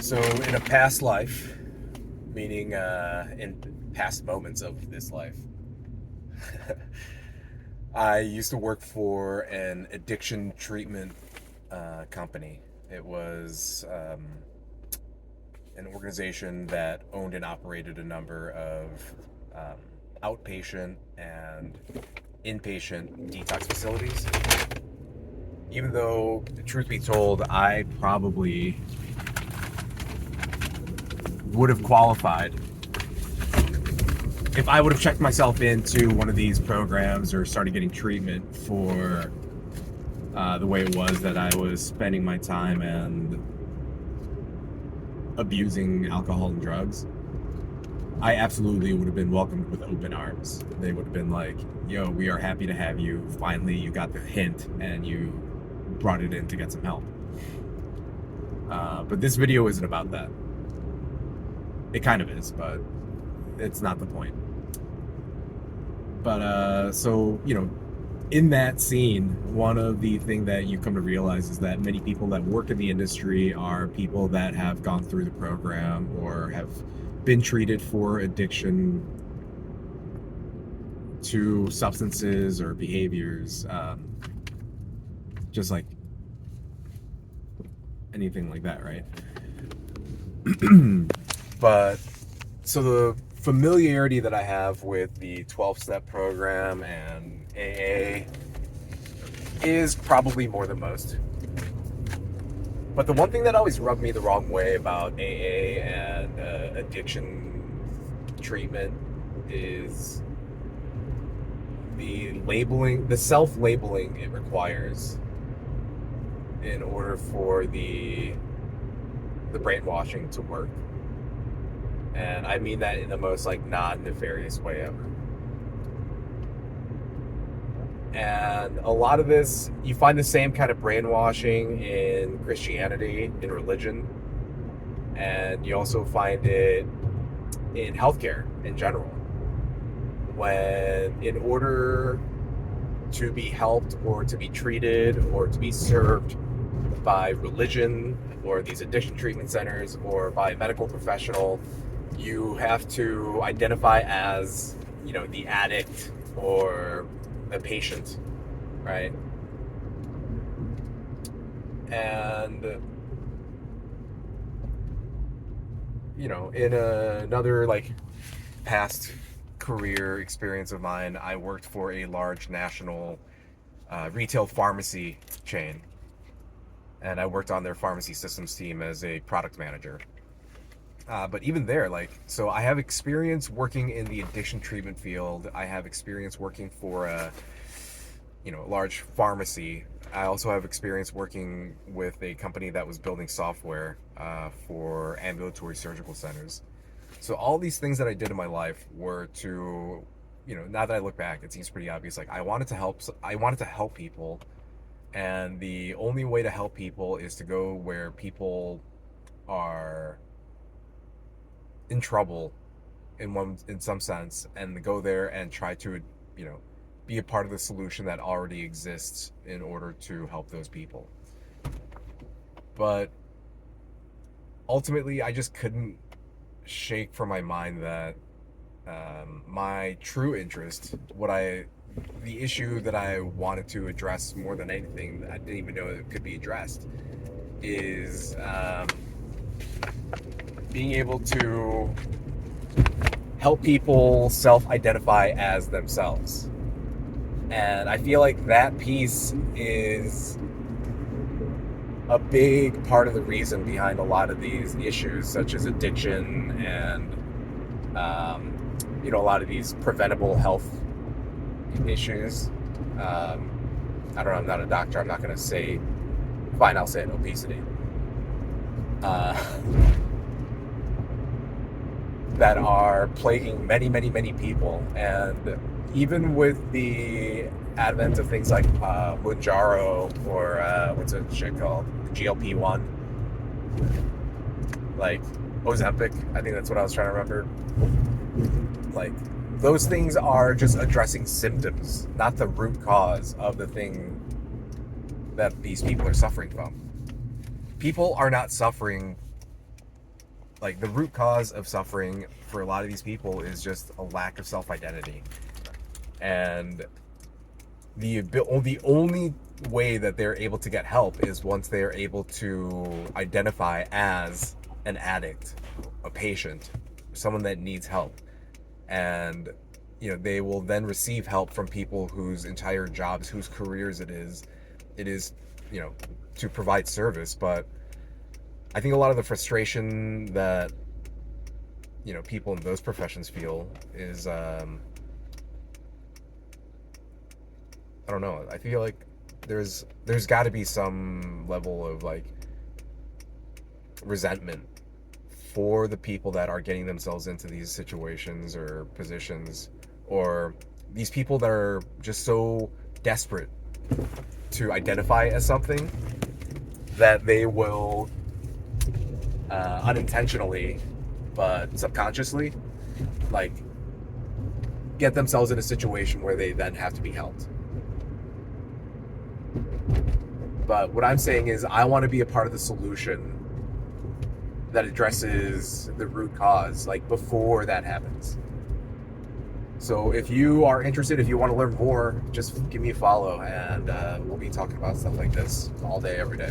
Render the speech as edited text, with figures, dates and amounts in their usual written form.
So, in a past life, meaning in past moments of this life, I used to work for an addiction treatment company. It was an organization that owned and operated a number of outpatient and inpatient detox facilities. Even though, truth be told, I probably would have qualified if I would have checked myself into one of these programs or started getting treatment for the way it was that I was spending my time and abusing alcohol and drugs, I absolutely would have been welcomed with open arms. They would have been like, yo, we are happy to have you. Finally, you got the hint and you brought it in to get some help. But this video isn't about that. It kind of is, but it's not the point. But so, in that scene, one of the things that you come to realize is that many people that work in the industry are people that have gone through the program or have been treated for addiction to substances or behaviors, just like anything like that, right? But so the familiarity that I have with the 12-step program and AA is probably more than most. But the one thing that always rubbed me the wrong way about AA and addiction treatment is the labeling, the self-labeling it requires in order for the brainwashing to work. And I mean that in the most non-nefarious way ever. And a lot of this, you find the same kind of brainwashing in Christianity, in religion, and you also find it in healthcare in general. When in order to be helped or to be treated or to be served by religion or these addiction treatment centers or by a medical professional, you have to identify as, the addict or the patient, right? And, in another past career experience of mine, I worked for a large national retail pharmacy chain. And I worked on their pharmacy systems team as a product manager. But even there, so I have experience working in the addiction treatment field. I have experience working for a large pharmacy. I also have experience working with a company that was building software for ambulatory surgical centers. So all these things that I did in my life were to, now that I look back, it seems pretty obvious. I wanted to help people. And the only way to help people is to go where people are in trouble in some sense, and go there and try to, be a part of the solution that already exists in order to help those people. But ultimately, I just couldn't shake from my mind that my true interest, the issue that I wanted to address more than anything, that I didn't even know it could be addressed, is being able to help people self-identify as themselves. And I feel like that piece is a big part of the reason behind a lot of these issues, such as addiction and, a lot of these preventable health issues. I don't know, I'm not a doctor. I'm not going to say, fine, I'll say it, obesity. That are plaguing many, many, many people. And even with the advent of things like Mounjaro or what's that shit called? GLP-1. Ozempic, I think that's what I was trying to remember. Those things are just addressing symptoms, not the root cause of the thing that these people are suffering from. People are not suffering like the root cause of suffering for a lot of these people is just a lack of self-identity. And the only way that they're able to get help is once they are able to identify as an addict, a patient, someone that needs help. And they will then receive help from people whose entire jobs, whose careers it is to provide service. But I think a lot of the frustration that people in those professions feel is I don't know. I feel like there's got to be some level of like resentment for the people that are getting themselves into these situations or positions, or these people that are just so desperate to identify as something that they will unintentionally but subconsciously like get themselves in a situation where they then have to be helped. But what I'm saying is I want to be a part of the solution that addresses the root cause, like before that happens. So if you are interested, if you want to learn more, just give me a follow, and we'll be talking about stuff like this all day, every day.